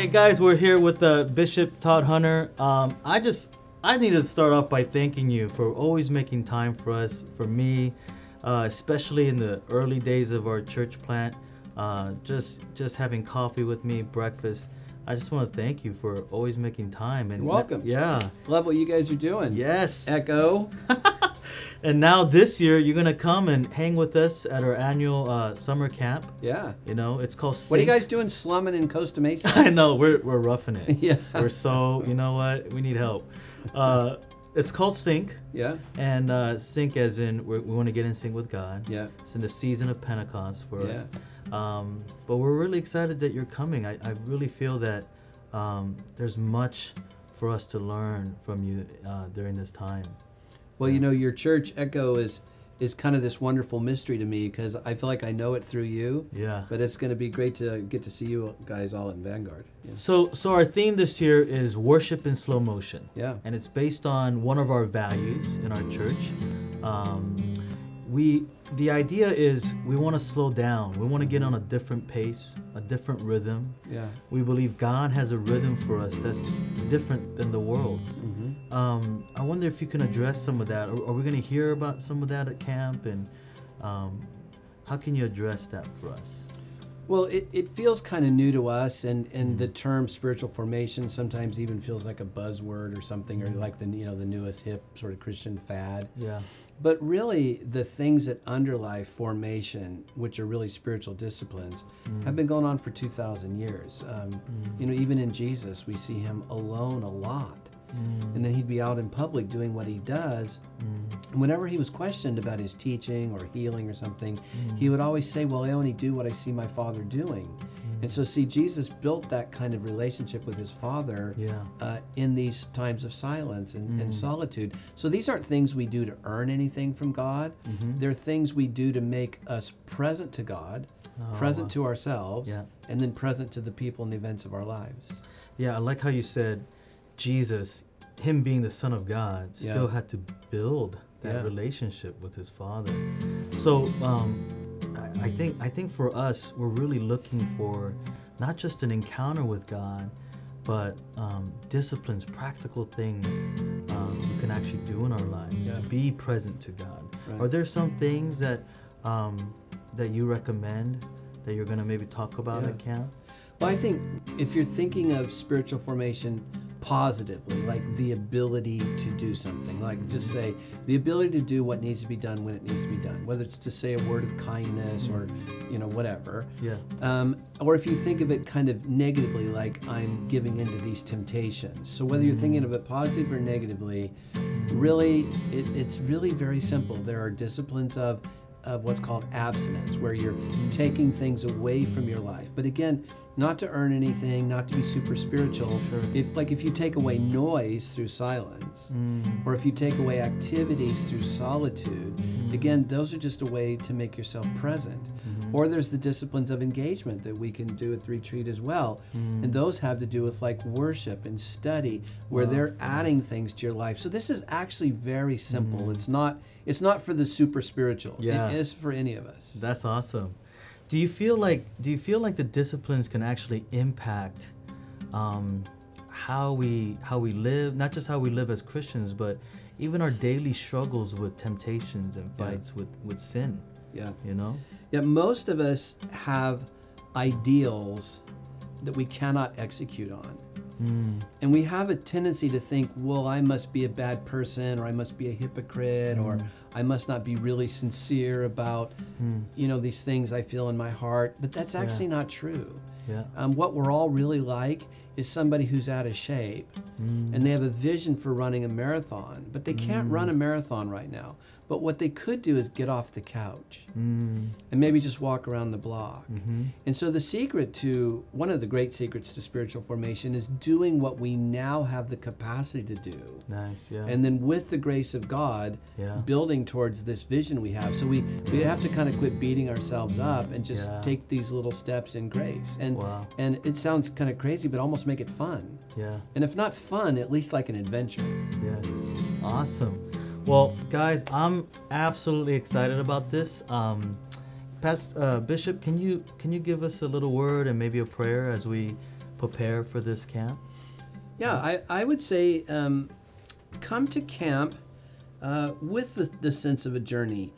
Hey guys, we're here with Bishop Todd Hunter. I need to start off by thanking you for always making time for us, for me, especially in the early days of our church plant. Just having coffee with me, breakfast. I just want to thank you for always making time. And you're welcome. Yeah. Love what you guys are doing. Yes. Ekko. And now this year, you're going to come and hang with us at our annual summer camp. Yeah. You know, it's called Sync. What are you guys doing slumming in Costa Mesa? I know, we're roughing it. Yeah. We're so, you know what, we need help. It's called Sync. Yeah. And Sync as in we want to get in sync with God. Yeah. It's in the season of Pentecost for Yeah. us. But we're really excited that you're coming. I really feel that there's much for us to learn from you during this time. Well, you know, your church, Ekko, is kind of this wonderful mystery to me because I feel like I know it through you. Yeah. But it's going to be great to get to see you guys all in Vanguard. Yeah. So our theme this year is worship in slow motion. Yeah. And it's based on one of our values in our church. The idea is we want to slow down. We want to get on a different pace, a different rhythm. Yeah. We believe God has a rhythm for us that's different than the world's. Mm-hmm. I wonder if you can address some of that. Are we going to hear about some of that at camp? And how can you address that for us? Well, it feels kind of new to us, and the term spiritual formation sometimes even feels like a buzzword or something, or like the newest hip sort of Christian fad. Yeah. But really, the things that underlie formation, which are really spiritual disciplines, have been going on for 2,000 years. You know, even in Jesus, we see him alone a lot. And then he'd be out in public doing what he does. And whenever he was questioned about his teaching or healing or something, he would always say, well, I only do what I see my Father doing. And so, see, Jesus built that kind of relationship with his Father in these times of silence and solitude. So these aren't things we do to earn anything from God. They're things we do to make us present to God, present to ourselves, and then present to the people and the events of our lives. Yeah, I like how you said Jesus, him being the Son of God, still had to build that relationship with his Father. So I think for us, we're really looking for not just an encounter with God, but disciplines, practical things we can actually do in our lives to be present to God. Right. Are there some things that that you recommend that you're going to maybe talk about at camp? Well, I think if you're thinking of spiritual formation positively, like the ability to do something, like just say the ability to do what needs to be done when it needs to be done, whether it's to say a word of kindness or, you know, whatever. Yeah. Or if you think of it kind of negatively, like I'm giving into these temptations. So whether you're thinking of it positively or negatively, really, it's really very simple. There are disciplines of what's called abstinence, where you're taking things away from your life. But again, not to earn anything, not to be super spiritual. Sure. If you take away noise through silence, or if you take away activities through solitude, again, those are just a way to make yourself present. Or there's the disciplines of engagement that we can do at the retreat as well. And those have to do with like worship and study, where they're adding things to your life. So this is actually very simple. It's not for the super spiritual. Yeah. It is for any of us. That's awesome. Do you feel like the disciplines can actually impact how we live, not just how we live as Christians, but even our daily struggles with temptations and fights with sin? Yeah. You know? Yeah, most of us have ideals that we cannot execute on. And we have a tendency to think, well, I must be a bad person, or I must be a hypocrite, or I must not be really sincere about, you know, these things I feel in my heart. But that's actually not true. Yeah. What we're all really like is somebody who's out of shape, and they have a vision for running a marathon, but they can't run a marathon right now. But what they could do is get off the couch and maybe just walk around the block. And so the secret to, one of the great secrets to spiritual formation is doing what we now have the capacity to do. Nice, yeah. And then with the grace of God, building towards this vision we have. So we have to kind of quit beating ourselves up and just take these little steps in grace. And it sounds kind of crazy, but almost make it fun. Yeah. And if not fun, at least like an adventure. Yes. Awesome. Well, guys, I'm absolutely excited about this. Bishop, can you give us a little word and maybe a prayer as we prepare for this camp? Yeah, I would say come to camp with the sense of a journey,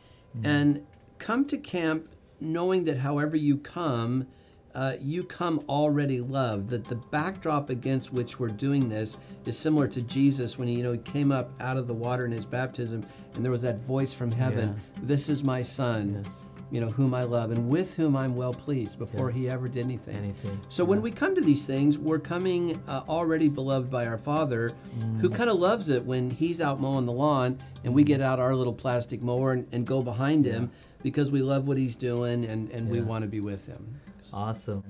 and come to camp knowing that however you come already loved, that the backdrop against which we're doing this is similar to Jesus when he came up out of the water in his baptism, and there was that voice from heaven, "This is my son, whom I love and with whom I'm well pleased," before he ever did anything. So when we come to these things, we're coming already beloved by our Father, who kind of loves it when he's out mowing the lawn and we get out our little plastic mower and go behind him, because we love what he's doing and we want to be with him. Awesome.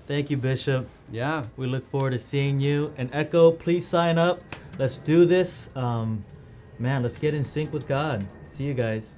Thank you, Bishop. Yeah. We look forward to seeing you. And Ekko, please sign up. Let's do this. Man, let's get in sync with God. See you guys.